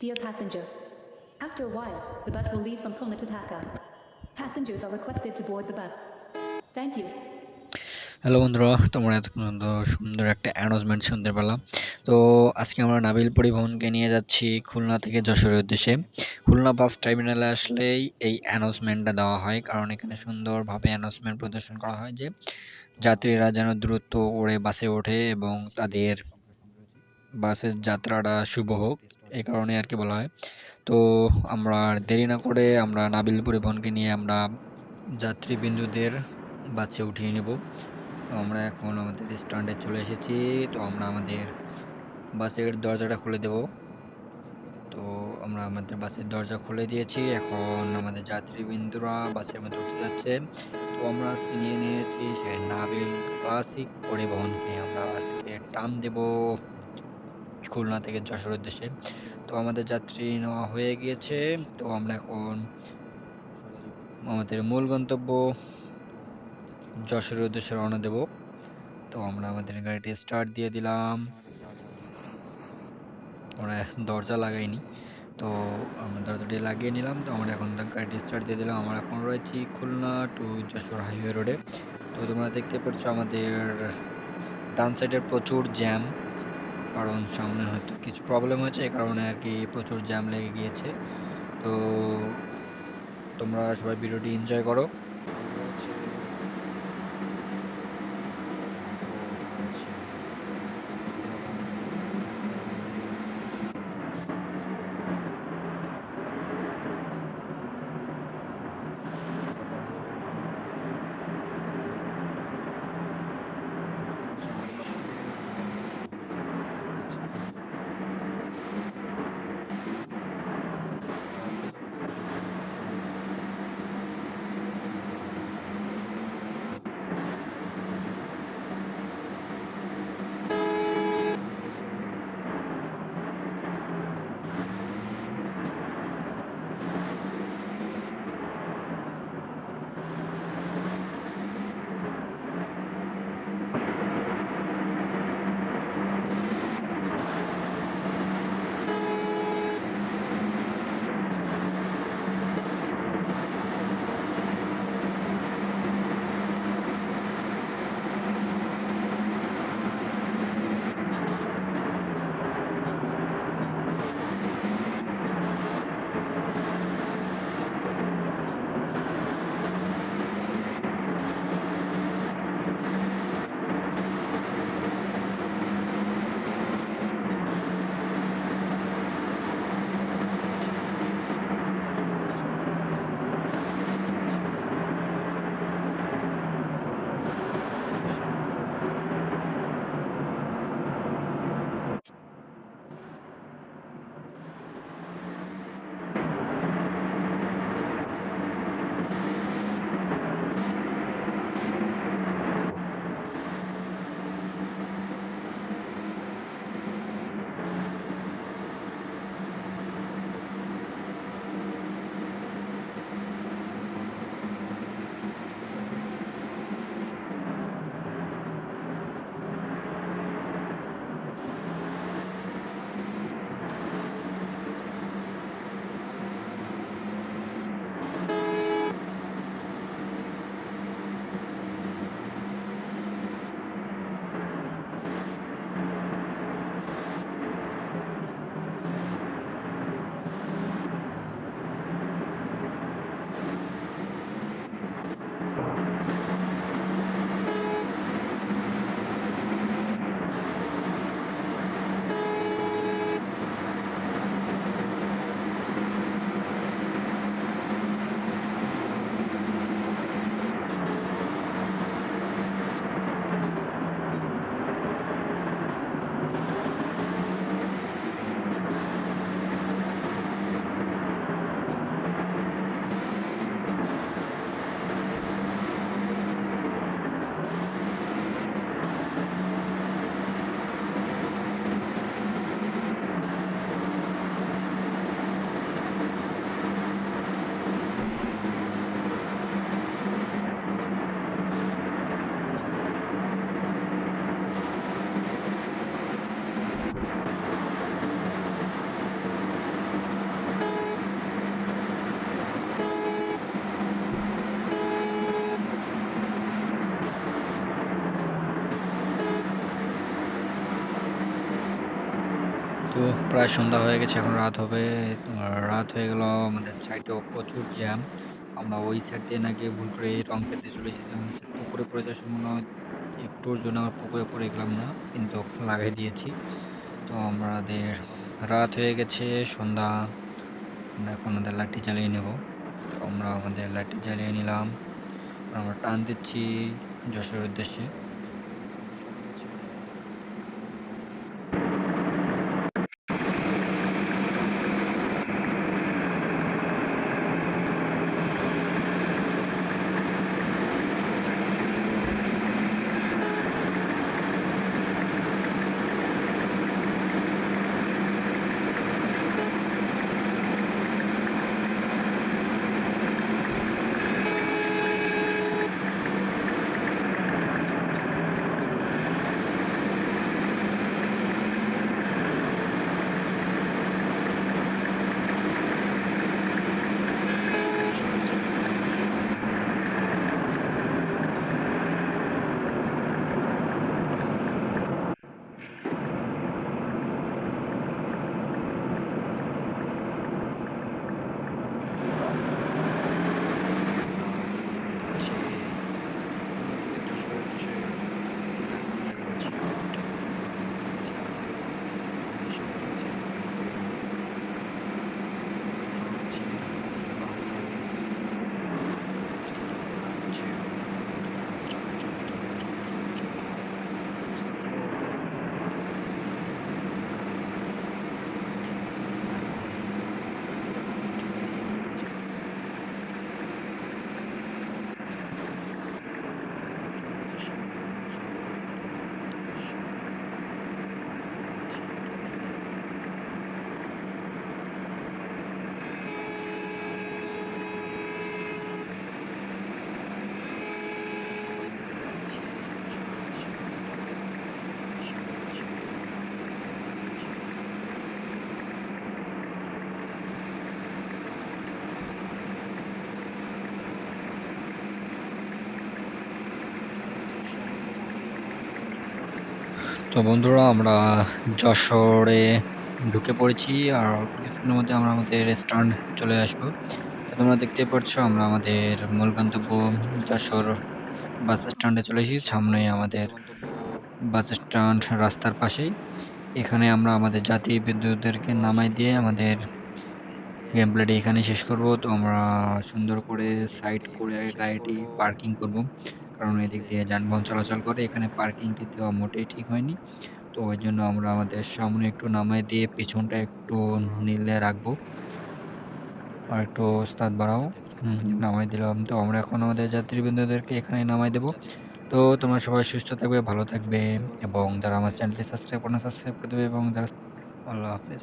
Dear passenger, after a while, the bus will leave from Khulna to Dhaka. Passengers are requested to board the bus. Thank you. Hello বন্ধুরা, তোমরা এতক্ষণ সুন্দর একটা announcement শুনতে পেলাম। তো আজকে আমরা নাবিল পরিবহনকে নিয়ে যাচ্ছি খুলনা থেকে যশোরের উদ্দেশ্যে। খুলনা বাস টার্মিনালে আসলেই এই অ্যানাউন্সমেন্টটা দেওয়া হয়, কারণ এখানে সুন্দরভাবে অ্যানাউন্সমেন্ট প্রদর্শন করা হয় যে যাত্রীরা যেন দ্রুত ওড়ে বাসে ওঠে এবং তাদের বাসের যাত্রাটা শুভ হোক, এই কারণে আর কি বলা হয়। তো আমরা আর দেরি না করে আমরা নাবিল পরিবহনকে নিয়ে আমরা যাত্রীবিন্দুদের বাসে উঠিয়ে নেব। তো আমরা এখন আমাদের স্ট্যান্ডে চলে এসেছি। তো আমরা আমাদের বাসের দরজাটা খুলে দেব। তো আমরা আমাদের বাসের দরজা খুলে দিয়েছি। এখন আমাদের যাত্রীবৃন্দরা বাসের মধ্যে উঠতে যাচ্ছে। তো আমরা আজকে নিয়ে নিয়েছি সেই নাবিল ক্লাসিক পরিবহনকে। আমরা আজকে টান দেব খুলনা থেকে যশোর উদ্দেশ্যে। তো আমাদের যাত্রী নেওয়া হয়ে গিয়েছে। তো আমরা এখন আমাদের মূল গন্তব্য যশোরের উদ্দেশ্যে রওনা দেব। তো আমরা আমাদের গাড়িটি স্টার্ট দিয়ে দিলাম। আমরা দরজা লাগাইনি। তো আমরা দরজাটি লাগিয়ে নিলাম। তো আমরা এখন গাড়িটি স্টার্ট দিয়ে দিলাম। আমরা এখন রয়েছি খুলনা টু যশোর হাইওয়ে রোডে। তো তোমরা দেখতে পাচ্ছ আমাদের ডান সাইডে প্রচুর জ্যাম। কারণ সামনে হয়তো কিছু প্রবলেম হয়েছে, এই কারণে আরকি প্রচুর জ্যাম লেগে গিয়েছে। তো তোমরা সবাই ভিডিওটি এনজয় করো। প্রায় সন্ধ্যা হয়ে গেছে, এখন রাত হবে। রাত হয়ে গেল, আমাদের সাইডেও প্রচুর জ্যাম। আমরা ওই সাইড দিয়ে না গিয়ে ভুল করে এই রং সাইড দিয়ে চলে এসেছি। আমাদের সাইড পুকুরে পড়ে যাওয়ার সম্ভাবনা, একটুর জন্য আমরা পুকুরে পড়ে গেলাম না, কিন্তু লাগাই দিয়েছি। তো আমাদের রাত হয়ে গেছে, সন্ধ্যা। আমরা এখন আমাদের লাইটটি জ্বালিয়ে নেব। তো আমরা আমাদের লাইটটি জ্বালিয়ে নিলাম। আমরা টান দিচ্ছি যশোরের উদ্দেশ্যে। তো বন্ধুরা, আমরা যশোরে ঢুকে পড়েছি, আর অল্প কিছুক্ষণের মধ্যে আমরা আমাদের স্ট্যান্ড চলে আসবো। তো তোমরা দেখতেই পাচ্ছ, আমরা আমাদের মূল গন্তব্য যশোর বাস স্ট্যান্ডে চলে এসেছি। সামনে আমাদের বাস স্ট্যান্ড, রাস্তার পাশেই। এখানে আমরা আমাদের যাত্রী বিদ্যুৎদেরকে নামাই দিয়ে আমাদের গেম প্লেটি এখানে শেষ করব। তো আমরা সুন্দর করে সাইড করে গাড়িটি পার্কিং করব, কারণ এদিক দিয়ে যানবাহন চলাচল করে। এখানে পার্কিংটি দেওয়া মোটেই ঠিক হয়নি। তো ওই জন্য আমরা আমাদের সামনে একটু নামাই দিয়ে পিছনটা একটু নীলে রাখবো। আর একটু ওস্তাদ বাড়াও। নামাই দিলাম। তো আমরা এখন আমাদের যাত্রীবৃন্দদেরকে এখানে নামাই দেব। তো তোমরা সবাই সুস্থ থাকবে, ভালো থাকবে, এবং যারা আমার চ্যানেলটি সাবস্ক্রাইব করে না, সাবস্ক্রাইব করে দেবে, এবং যারা আল্লাহ হাফেজ।